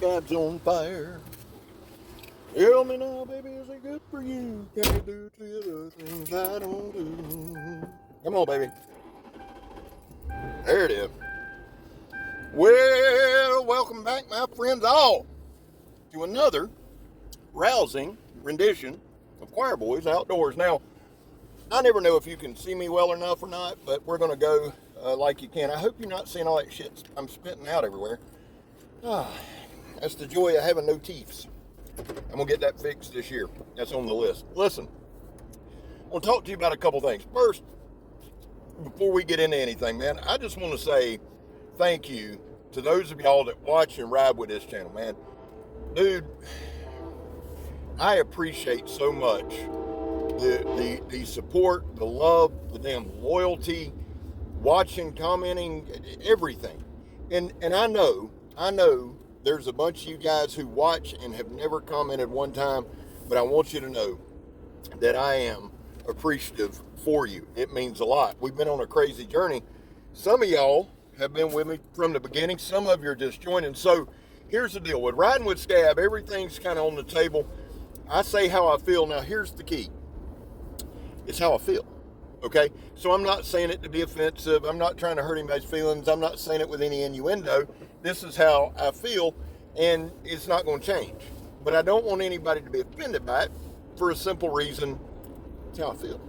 scab's on fire. Tell me now, baby, is it good for you? Can it do to you the things I don't do? Come on, baby. There it is. Well, welcome back, my friends all, to another rousing rendition of Choir Boys Outdoors. Now, I never know if you can see me well enough or not, but we're going to go like you can. I hope you're not seeing all that shit I'm spitting out everywhere. That's the joy of having no teeth. I'm going to get that fixed this year. That's on the list. Listen, I want to talk to you about a couple things. First, before we get into anything, man, I just want to say thank you to those of y'all that watch and ride with this channel, man. Dude, I appreciate so much the support, the love, the damn loyalty, watching, commenting, everything. And I know there's a bunch of you guys who watch and have never commented one time, but I want you to know that I am appreciative for you. It means a lot. We've been on a crazy journey. Some of y'all have been with me from the beginning. Some of you are just joining. So here's the deal. With Riding with Scab, everything's kind of on the table. I say how I feel. Now, here's the key. It's how I feel. Okay? So I'm not saying it to be offensive. I'm not trying to hurt anybody's feelings. I'm not saying it with any innuendo. This is how I feel, and it's not going to change. But I don't want anybody to be offended by it for a simple reason. It's how I feel.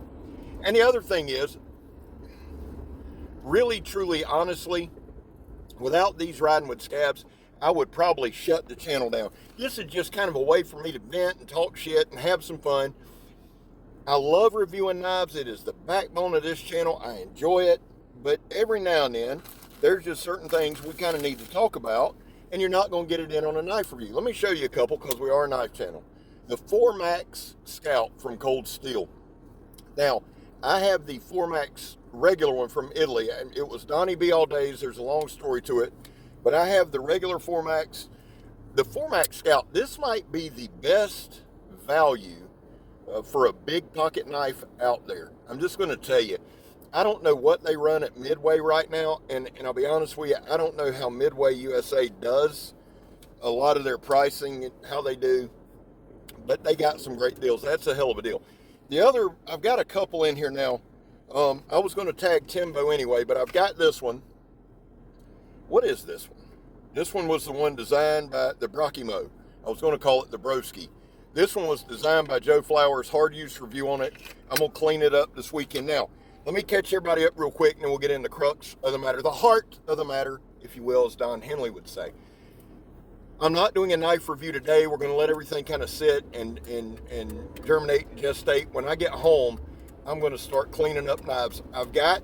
And the other thing is, really, truly, honestly, without these Riding with Scabs, I would probably shut the channel down. This is just kind of a way for me to vent and talk shit and have some fun. I love reviewing knives. It is the backbone of this channel. I enjoy it. But every now and then, there's just certain things we kind of need to talk about, and you're not going to get it in on a knife review. Let me show you a couple, because we are a knife channel. The 4MAX Scout from Cold Steel. Now, I have the 4MAX regular one from Italy. It was Donnie B all days. There's a long story to it. But I have the regular 4MAX. The 4MAX Scout, this might be the best value for a big pocket knife out there. I'm just going to tell you, I don't know what they run at Midway right now, and I'll be honest with you, I don't know how Midway USA does a lot of their pricing and how they do, but they got some great deals. That's a hell of a deal. The other, I've got a couple in here now. I was going to tag Timbo anyway, but I've got this one. What is this one? This one was the one designed by the Brockimo. I was going to call it the Broski. This one was designed by Joe Flowers. Hard use review on it. I'm going to clean it up this weekend. Now, let me catch everybody up real quick, and then we'll get into the crux of the matter. The heart of the matter, if you will, as Don Henley would say. I'm not doing a knife review today. We're going to let everything kind of sit and germinate and gestate. When I get home, I'm going to start cleaning up knives. I've got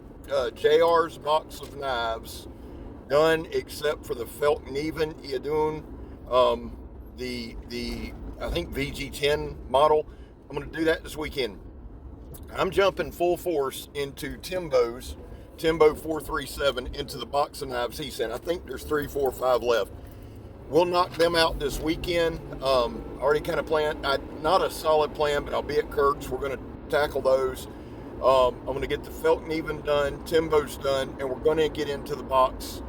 JR's box of knives done, except for the Felt Neven Iadun, the I think VG10 model. I'm going to do that this weekend. I'm jumping full force into Timbo 437 into the box of knives he sent. I think there's 3, 4, 5 left. We'll knock them out this weekend. Already kind of planned, not a solid plan, but I'll be at Kirk's. We're going to tackle those. I'm going to get the Felt Neven done, Timbo's done, and we're going to get into the box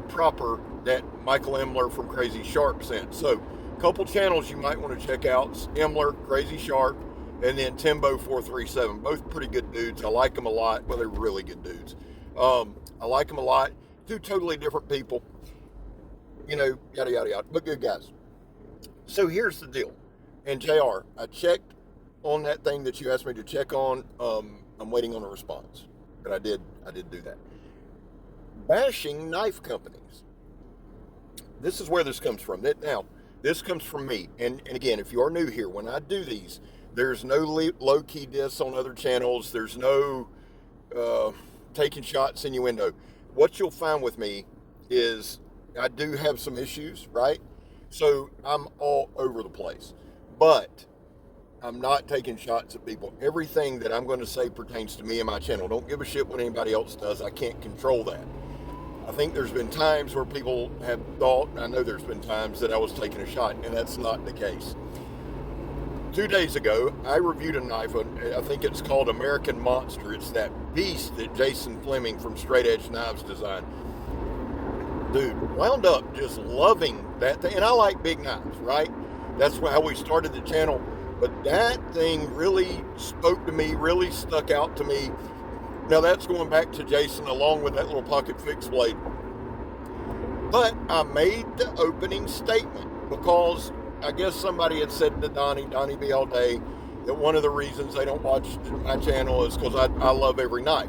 proper that Michael Emler from CrazySharp sent. So, a couple channels you might want to check out. Emler, CrazySharp, and then Timbo 437. Both pretty good dudes. I like them a lot. Well, they're really good dudes. I like them a lot. Two totally different people. You know, yada, yada, yada. But good guys. So here's the deal. And JR, I checked on that thing that you asked me to check on. I'm waiting on a response. But I did do that. Bashing knife companies. This is where this comes from. Now, this comes from me. And again, if you are new here, when I do these, there's no low-key diss on other channels. There's no taking shots, innuendo. What you'll find with me is I do have some issues, right? So I'm all over the place. But I'm not taking shots at people. Everything that I'm going to say pertains to me and my channel. Don't give a shit what anybody else does. I can't control that. I think there's been times where people have thought, I know there's been times that I was taking a shot, and that's not the case. 2 days ago, I reviewed a knife. I think it's called American Monster. It's that beast that Jason Fleming from Straight Edge Knives designed. dude, wound up just loving that thing. And I like big knives, right? That's how we started the channel. But that thing really spoke to me, really stuck out to me. Now that's going back to Jason along with that little pocket fixed blade. But I made the opening statement because I guess somebody had said to Donnie B all day, that one of the reasons they don't watch my channel is because I love every knife.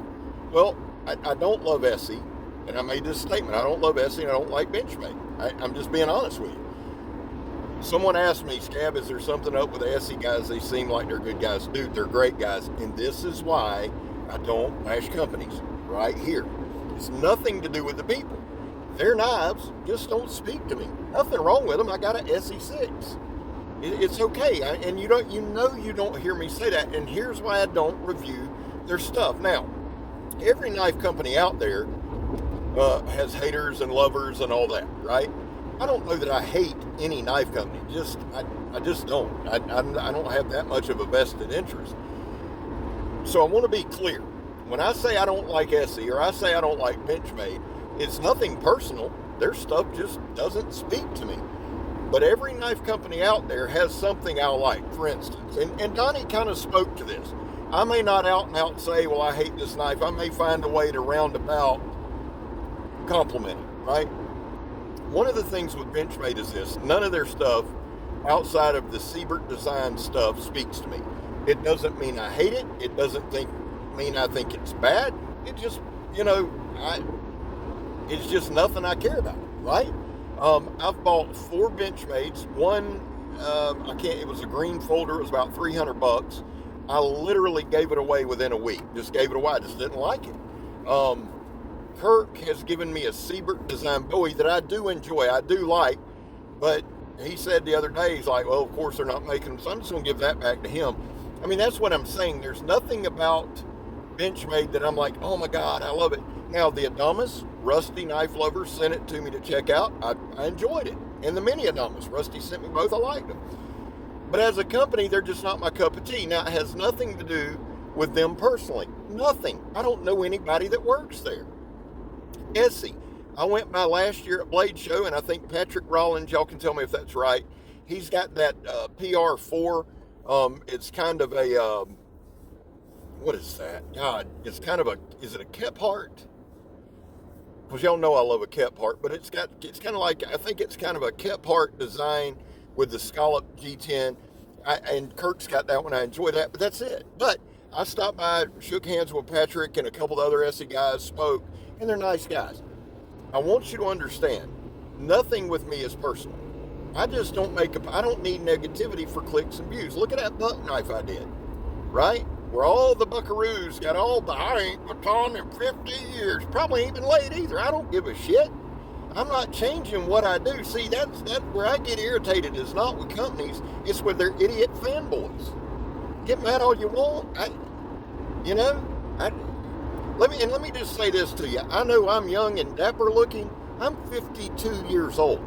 Well, I don't love Essie, and I made this statement. I don't love Essie, and I don't like Benchmade. I'm just being honest with you. Someone asked me, Scab, is there something up with the Essie guys? They seem like they're good guys. Dude, they're great guys, and this is why I don't bash companies right here. It's nothing to do with the people. Their knives just don't speak to me. Nothing wrong with them. I got an SE6. It's okay, and you don't hear me say that. And here's why I don't review their stuff. Now, every knife company out there has haters and lovers and all that, right? I don't know that I hate any knife company. I just don't. I don't have that much of a vested interest. So I want to be clear. When I say I don't like Essie or I say I don't like Benchmade, it's nothing personal. Their stuff just doesn't speak to me. But every knife company out there has something I like, for instance. And Donnie kind of spoke to this. I may not out and out say, well, I hate this knife. I may find a way to roundabout compliment it, right? One of the things with Benchmade is this. None of their stuff outside of the Siebert design stuff speaks to me. It doesn't mean I hate it. It doesn't mean I think it's bad. It just, it's just nothing I care about, right? I've bought 4 Benchmades. One, it was a green folder. It was about $300. I literally gave it away within a week. Just gave it away. I just didn't like it. Kirk has given me a Siebert design Bowie that I do enjoy. I do like, but he said the other day, he's like, well, of course they're not making them, so I'm just going to give that back to him. I mean, that's what I'm saying. There's nothing about Benchmade that I'm like, oh my God, I love it. Now, the Adamas, Rusty Knife Lover sent it to me to check out. I enjoyed it. And the Mini Adamas, Rusty sent me both. I liked them. But as a company, they're just not my cup of tea. Now, it has nothing to do with them personally. Nothing. I don't know anybody that works there. Essie. I went by last year at Blade Show, and I think Patrick Rollins, y'all can tell me if that's right. He's got that PR4. It's kind of a, what is that? God, it's kind of is it a Kephart? Because y'all know I love a Kephart, but it's kind of like, I think it's kind of a Kephart design with the scallop G10. And Kirk's got that one. I enjoy that, but that's it. But I stopped by, shook hands with Patrick and a couple of other Essie guys, spoke, and they're nice guys. I want you to understand, nothing with me is personal. I just don't I don't need negativity for clicks and views. Look at that buck knife I did, right? Where all the buckaroos got all the, I ain't baton in 50 years. Probably ain't been laid either. I don't give a shit. I'm not changing what I do. See, that's where I get irritated is not with companies, it's with their idiot fanboys. Get mad all you want. Let me just say this to you. I know I'm young and dapper looking. I'm 52 years old.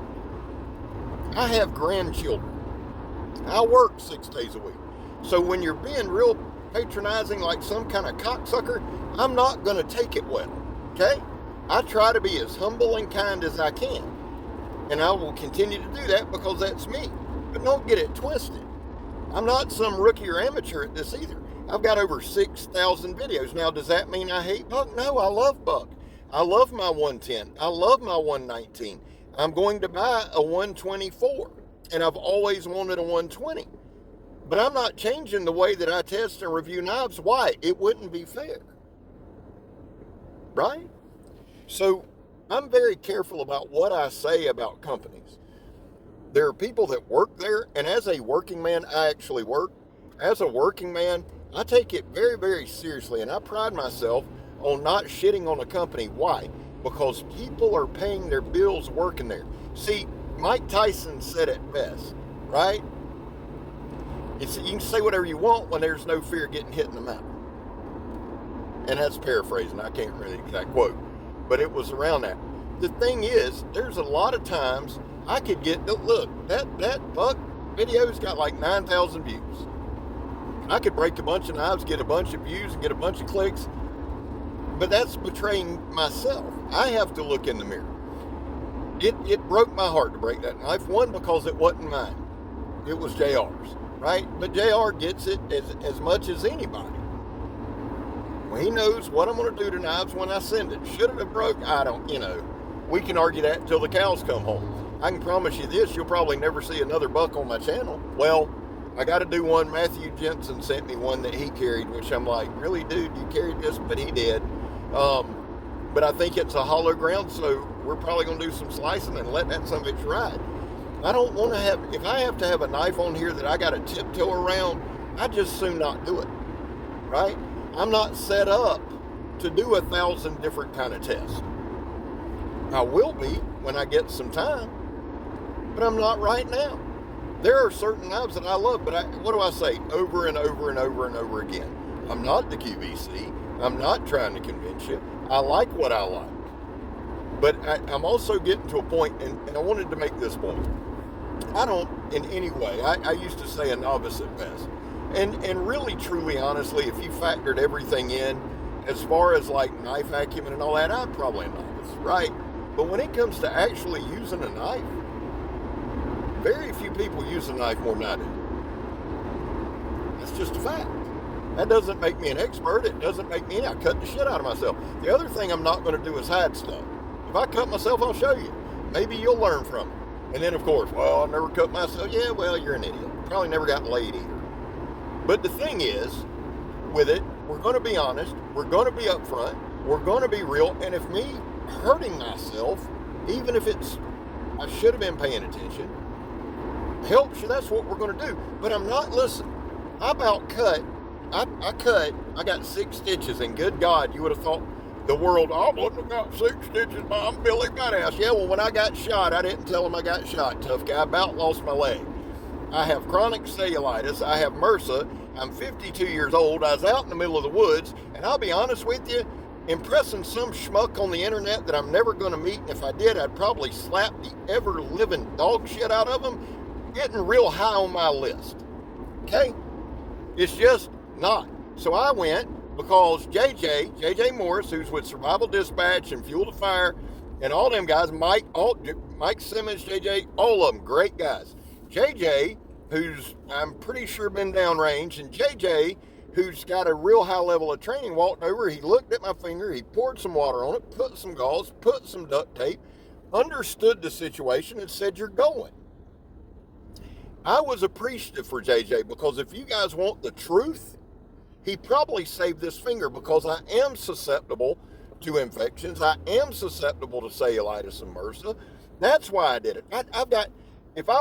I have grandchildren. I work 6 days a week. So when you're being real patronizing like some kind of cocksucker, I'm not going to take it well, okay? I try to be as humble and kind as I can. And I will continue to do that because that's me. But don't get it twisted. I'm not some rookie or amateur at this either. I've got over 6,000 videos. Now, does that mean I hate buck? No, I love buck. I love my 110. I love my 119. I'm going to buy a 124, and I've always wanted a 120. But I'm not changing the way that I test and review knives. Why? It wouldn't be fair. Right? So I'm very careful about what I say about companies. There are people that work there, and as a working man, I actually work. As a working man, I take it very, very seriously, and I pride myself on not shitting on a company. Why? Because people are paying their bills working there. See, Mike Tyson said it best, right? You can say whatever you want when there's no fear of getting hit in the mouth. And that's paraphrasing. I can't really exact quote. But it was around that. The thing is, there's a lot of times I could get, look, that buck video's got like 9,000 views. I could break a bunch of knives, get a bunch of views, and get a bunch of clicks. But that's betraying myself. I have to look in the mirror. it broke my heart to break that knife. One, because it wasn't mine. It was JR's, right? But JR gets it as much as anybody. Well, he knows what I'm going to do to knives when I send it. Should it have broke? I don't, we can argue that until the cows come home. I can promise you this, you'll probably never see another buck on my channel. Well, I got to do one. Matthew Jensen sent me one that he carried, which I'm like, really, dude, you carried this? But he did. But I think it's a hollow ground, so we're probably going to do some slicing and let that son of a bitch ride. I don't want to have, if I have to have a knife on here that I got to tiptoe around, I just soon not do it, right? I'm not set up to do 1,000 different kind of tests. I will be when I get some time, but I'm not right now. There are certain knives that I love, but what do I say over and over and over and over again? I'm not the QVC. I'm not trying to convince you. I like what I like. But I'm also getting to a point, and I wanted to make this point. I don't, in any way, I used to say a novice at best. And really, truly, honestly, if you factored everything in, as far as like knife acumen and all that, I'm probably a novice, right? But when it comes to actually using a knife, very few people use a knife more than I do. That's just a fact. That doesn't make me an expert. It doesn't make me, I cut the shit out of myself. The other thing I'm not going to do is hide stuff. If I cut myself, I'll show you. Maybe you'll learn from it. And then, of course, well, I never cut myself. Yeah, well, you're an idiot. Probably never got laid either. But the thing is, with it, we're going to be honest. We're going to be upfront. We're going to be real. And if me hurting myself, even if it's, I should have been paying attention, helps you, that's what we're going to do. But I'm not, listen, I about cut. I got 6 stitches, and good God, you would have thought the world, I wouldn't have got 6 stitches, but I'm Billy Badass. Yeah, well, when I got shot, I didn't tell him I got shot, tough guy. I about lost my leg. I have chronic cellulitis. I have MRSA. I'm 52 years old. I was out in the middle of the woods, and I'll be honest with you, impressing some schmuck on the internet that I'm never going to meet, and if I did, I'd probably slap the ever-living dog shit out of them, getting real high on my list. Okay? It's just not. So I went because JJ Morris, who's with SurvivalDispatch and Fuel to Fire, and all them guys, Mike Simmons, JJ, all of them, great guys. JJ, who's I'm pretty sure been downrange, and JJ, who's got a real high level of training, walked over, he looked at my finger, he poured some water on it, put some gauze, put some duct tape, understood the situation, and said, you're going. I was appreciative for JJ, because if you guys want the truth, he probably saved this finger, because I am susceptible to infections. I am susceptible to cellulitis and MRSA. That's why I did it. I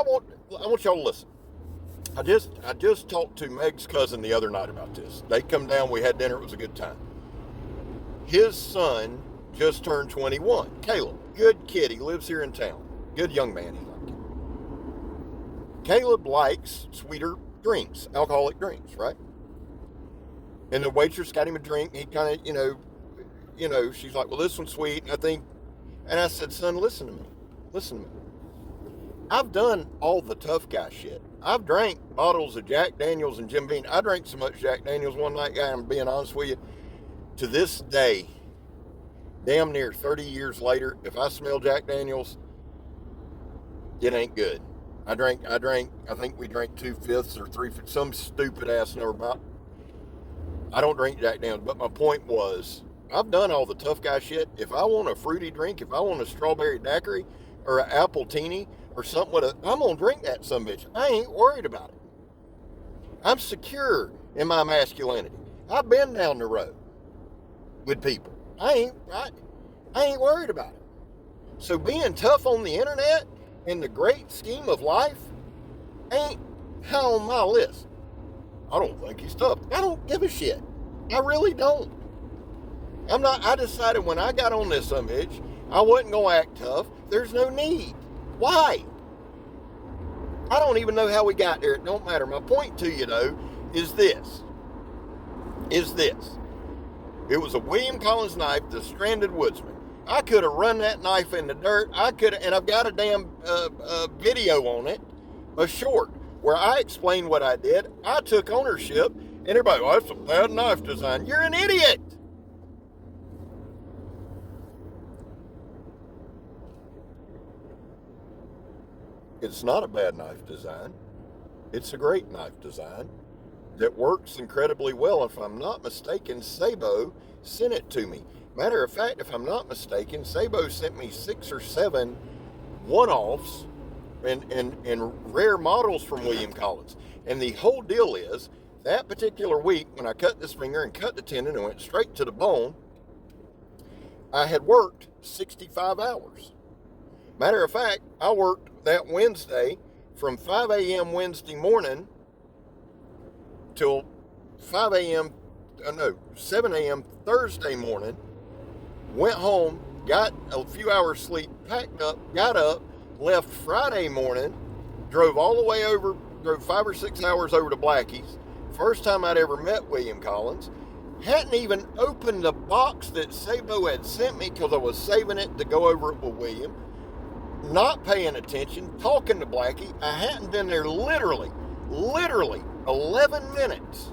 want y'all to listen. I just talked to Meg's cousin the other night about this. They come down, we had dinner, it was a good time. His son just turned 21. Caleb, good kid, he lives here in town. Good young man, he liked it. Caleb likes sweeter drinks, alcoholic drinks, right? And the waitress got him a drink. He kind of, she's like, well, this one's sweet. And I said, son, listen to me. I've done all the tough guy shit. I've drank bottles of Jack Daniels and Jim Beam. I drank so much Jack Daniels one night, guy, I'm being honest with you. To this day, damn near 30 years later, if I smell Jack Daniels, it ain't good. I think we drank 2/5 or 3/5, some stupid ass number about. I don't drink Jack Daniels, but my point was, I've done all the tough guy shit. If I want a fruity drink, if I want a strawberry daiquiri or an apple teeny or something I'm going to drink that sumbitch. I ain't worried about it. I'm secure in my masculinity. I've been down the road with people. I ain't worried about it. So being tough on the internet in the great scheme of life ain't high on my list. I don't think he's tough. I don't give a shit. I really don't. I decided when I got on this sumbitch, I wasn't going to act tough. There's no need. Why? I don't even know how we got there. It don't matter. My point to you, though, is this. It was a William Collins knife, the Stranded Woodsman. I could have run that knife in the dirt. And I've got a damn video on it, a short, where I explained what I did. I took ownership, and everybody, well, that's a bad knife design. You're an idiot. It's not a bad knife design. It's a great knife design that works incredibly well. If I'm not mistaken, Sabo sent it to me. Matter of fact, if I'm not mistaken, Sabo sent me 6 or 7 one-offs and rare models from William Collins. And the whole deal is, that particular week, when I cut this finger and cut the tendon and went straight to the bone, I had worked 65 hours. Matter of fact, I worked that Wednesday from 5 a.m. Wednesday morning till 7 a.m. Thursday morning, went home, got a few hours sleep, packed up, got up, left Friday morning, drove all the way over, drove 5 or 6 hours over to Blackie's. First time I'd ever met William Collins. Hadn't even opened the box that Sabo had sent me because I was saving it to go over it with William. Not paying attention, talking to Blackie. I hadn't been there literally 11 minutes.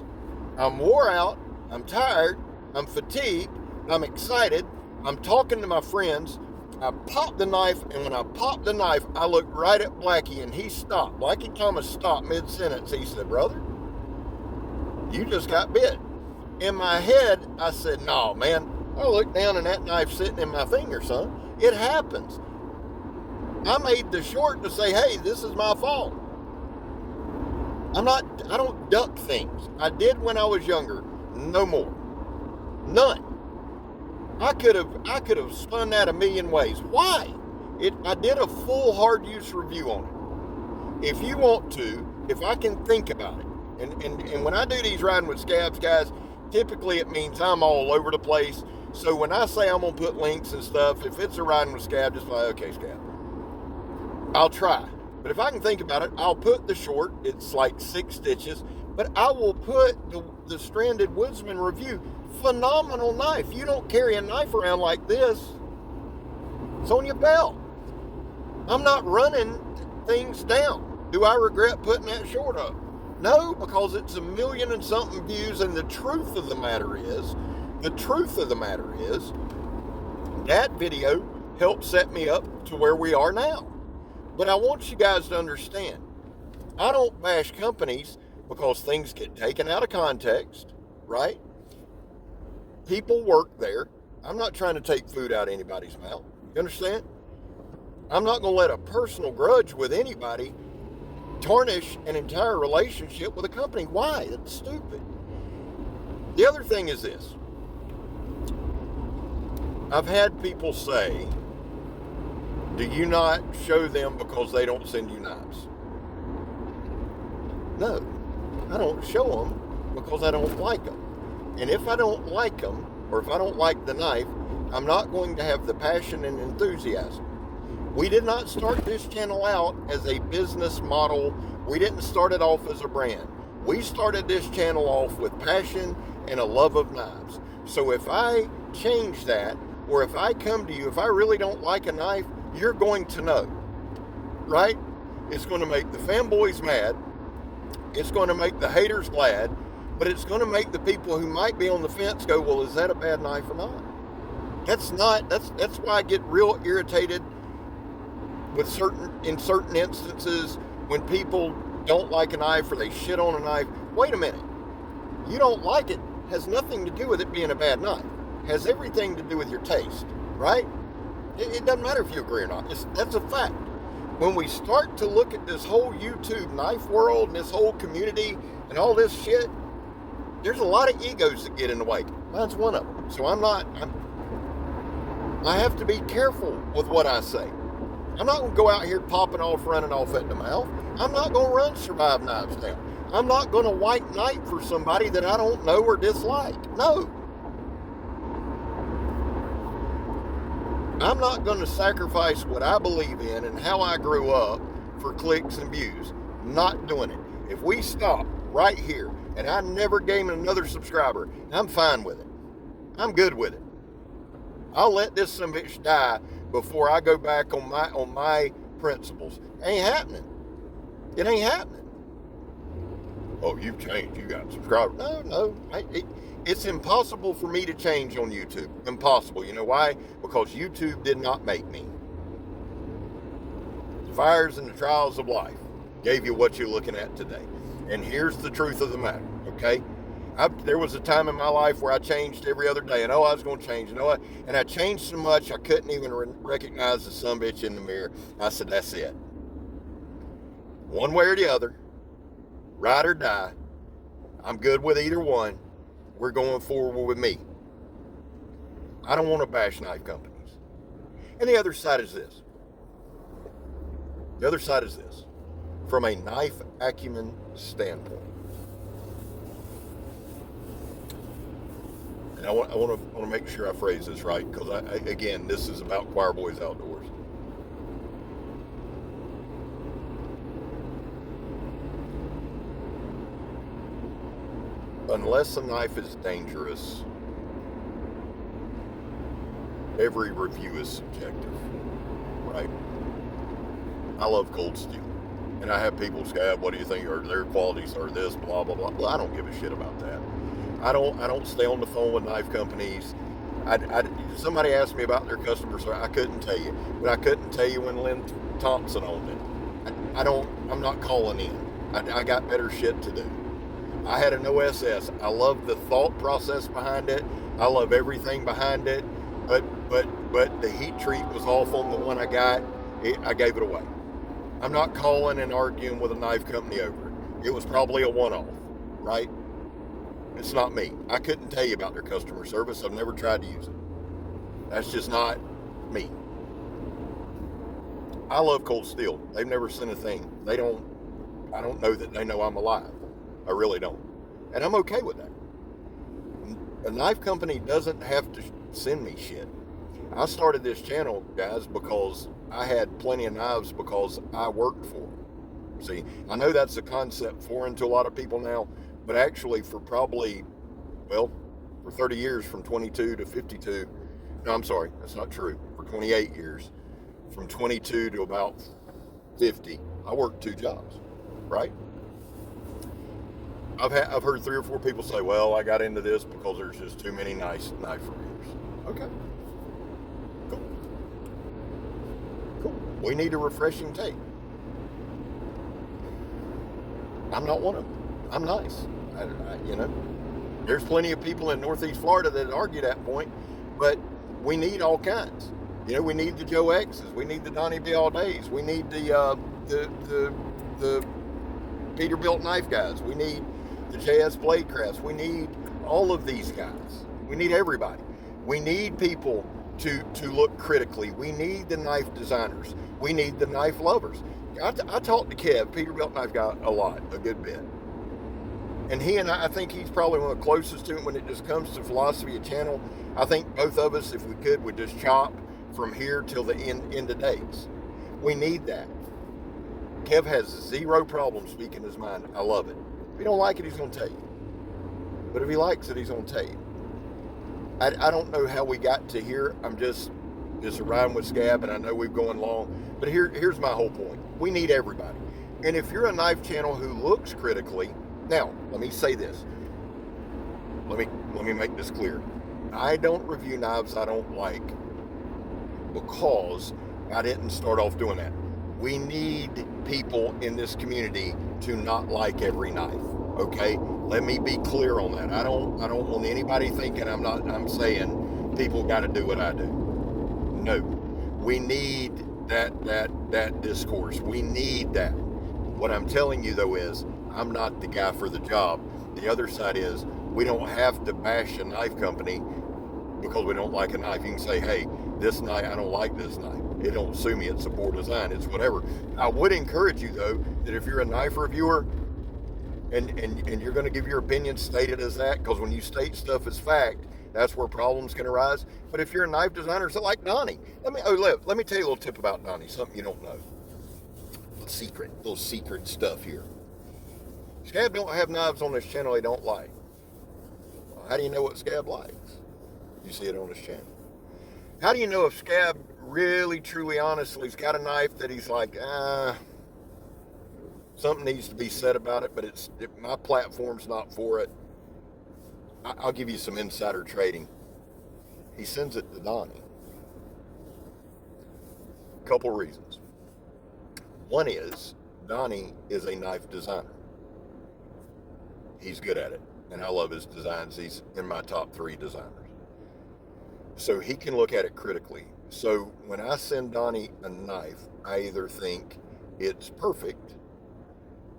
I'm wore out, I'm tired, I'm fatigued, I'm excited, I'm talking to my friends. I popped the knife, and when I popped the knife, I looked right at Blackie, and he stopped. Blackie Thomas stopped mid-sentence. He said, "Brother, you just got bit." In my head, I said, "No, man." I looked down, and that knife sitting in my finger, son. It happens. I made the short to say, hey, this is my fault. I don't duck things. I did when I was younger. No more. None. I could have spun that a million ways. Why? I did a full hard use review on it. If you want to, if I can think about it, and when I do these riding with scabs, guys, typically it means I'm all over the place. So when I say I'm gonna put links and stuff, if it's a riding with scab, just like, okay, scab, I'll try. But if I can think about it, I'll put the short. It's like 6 stitches, but I will put the Stranded Woodsman review. Phenomenal knife. You don't carry a knife around like this. It's on your belt. I'm not running things down. Do I regret putting that short up? No, because it's 1 million and something views, and the truth of the matter is, that video helped set me up to where we are now. But I want you guys to understand, I don't bash companies because things get taken out of context, right? People work there. I'm not trying to take food out of anybody's mouth. You understand? I'm not going to let a personal grudge with anybody tarnish an entire relationship with a company. Why? That's stupid. The other thing is this. I've had people say, do you not show them because they don't send you knives? No, I don't show them because I don't like them. And if I don't like them, or if I don't like the knife, I'm not going to have the passion and enthusiasm. We did not start this channel out as a business model. We didn't start it off as a brand. We started this channel off with passion and a love of knives. So if I change that, or if I come to you, if I really don't like a knife, you're going to know, right? It's going to make the fanboys mad. It's going to make the haters glad, but it's going to make the people who might be on the fence go, well, is that a bad knife or not? That's why I get real irritated with in certain instances when people don't like a knife or they shit on a knife. Wait a minute. You don't like it has nothing to do with it being a bad knife. It has everything to do with your taste, right? It doesn't matter if you agree or not. That's a fact. When we start to look at this whole YouTube knife world and this whole community and all this shit, there's a lot of egos that get in the way. Mine's one of them. So I have to be careful with what I say. I'm not going to go out here popping off, running off at the mouth. I'm not going to run Survive Knives down. I'm not going to white knight for somebody that I don't know or dislike. No. I'm not going to sacrifice what I believe in and how I grew up for clicks and views. Not doing it. If we stop right here and I never gain another subscriber, I'm fine with it. I'm good with it. I'll let this some bitch die before I go back on my principles. Ain't happening. It ain't happening. Oh, you've changed. You got subscribers. No. It's impossible for me to change on YouTube. Impossible. You know why? Because YouTube did not make me. fires and the trials of life gave you what you're looking at today. And here's the truth of the matter, okay? There was a time in my life where I changed every other day, and I was going to change, and I changed so much I couldn't even recognize the sumbitch in the mirror. I said, that's it. One way or the other, ride or die. I'm good with either one. We're going forward with me. I don't want to bash knife companies. And the other side is this. The other side is this. From a knife acumen standpoint. And I want to make sure I phrase this right, because again, this is about Choir Boys Outdoors. Unless a knife is dangerous, every review is subjective, right? I love cold steel. And I have people say, what do you think, or their qualities are this, blah, blah, blah. Well, I don't give a shit about that. I don't stay on the phone with knife companies. Somebody asked me about their customer service. I couldn't tell you. But I couldn't tell you when Lynn Thompson owned it. I'm not calling in. I got better shit to do. I had an OSS. I love the thought process behind it. I love everything behind it. But the heat treat was off on the one I got. I gave it away. I'm not calling and arguing with a knife company over it. It was probably a one-off, right? It's not me. I couldn't tell you about their customer service. I've never tried to use it. That's just not me. I love cold steel. They've never sent a thing. I don't know that they know I'm alive. I really don't. And I'm okay with that. A knife company doesn't have to send me shit. I started this channel, guys, because I had plenty of knives because I worked for them. See, I know that's a concept foreign to a lot of people now, but actually for probably, for 30 years, from 22 to 52, no, I'm sorry, that's not true. For 28 years, from 22 to about 50, I worked 2 jobs, right? I've heard 3 or 4 people say, well, I got into this because there's just too many nice knife reviewers. Okay. Cool. We need a refreshing take. I'm not one of them. I'm nice. There's plenty of people in Northeast Florida that argue that point, but we need all kinds. We need the Joe X's. We need the Donnie B. All Days. We need the Peterbilt knife guys. We need the JS Bladecrafts. We need all of these guys. We need everybody. We need people to look critically. We need the knife designers. We need the knife lovers. I talked to Kev, Peterbilt knife guy, a good bit. And he and I think he's probably one of the closest to it when it just comes to philosophy of channel. I think both of us, if we could, would just chop from here till the end of days. We need that. Kev has 0 problem speaking his mind. I love it. If you don't like it, he's going to tell you. But if he likes it, he's going to tell you. I don't know how we got to here. I'm just riding with Scab, and I know we've gone long. But here's my whole point. We need everybody. And if you're a knife channel who looks critically, now, let me say this. Let me make this clear. I don't review knives I don't like because I didn't start off doing that. We need people in this community to not like every knife. Okay? Let me be clear on that. I don't want anybody thinking I'm saying people got to do what I do. No. We need that discourse. We need that. What I'm telling you though is I'm not the guy for the job. The other side is we don't have to bash a knife company because we don't like a knife. You can say, hey, this knife, I don't like this knife. It don't sue me, it's a poor design, it's whatever. I would encourage you though, that if you're a knife reviewer and you're gonna give your opinion, state it as that, because when you state stuff as fact, that's where problems can arise. But if you're a knife designer, so like Donnie, let me tell you a little tip about Donnie, something you don't know. Little secret stuff here. Scab don't have knives on this channel he don't like. Well, how do you know what Scab likes? You see it on his channel. How do you know if Scab really, truly, honestly has got a knife that he's like, something needs to be said about it, but my platform's not for it? I'll give you some insider trading. He sends it to Donnie. Couple reasons. One is, Donnie is a knife designer. He's good at it, and I love his designs. He's in my top 3 designers. So he can look at it critically. So when I send Donnie a knife, I either think it's perfect,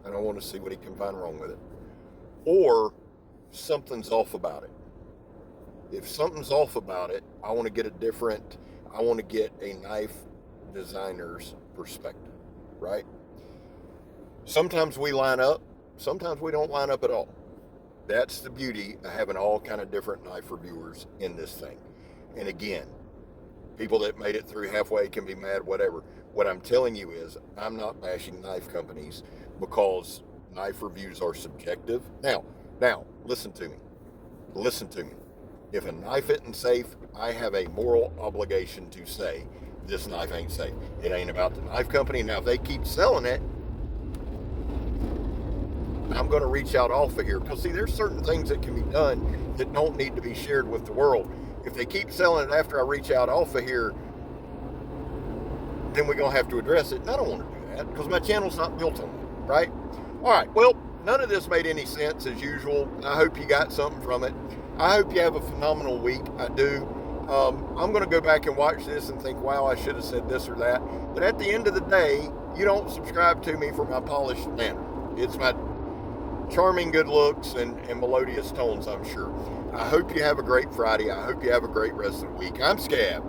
and I want to see what he can find wrong with it, or something's off about it. If something's off about it, I want to get a knife designer's perspective, right? Sometimes we line up, sometimes we don't line up at all. That's the beauty of having all kind of different knife reviewers in this thing. And again, people that made it through halfway can be mad, whatever. What I'm telling you is, I'm not bashing knife companies because knife reviews are subjective. Now, listen to me. If a knife isn't safe, I have a moral obligation to say, this knife ain't safe. It ain't about the knife company. Now, if they keep selling it, I'm going to reach out off of here. Because, see, there's certain things that can be done that don't need to be shared with the world. If they keep selling it after I reach out off of here, then we're going to have to address it. And I don't want to do that because my channel's not built on it, right? All right, well, none of this made any sense as usual. I hope you got something from it. I hope you have a phenomenal week. I do. I'm going to go back and watch this and think, wow, I should have said this or that. But at the end of the day, you don't subscribe to me for my polished manner. It's my charming good looks and melodious tones, I'm sure. I hope you have a great Friday. I hope you have a great rest of the week. I'm Scab.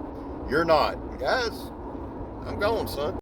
You're not. Guys, I'm going, son.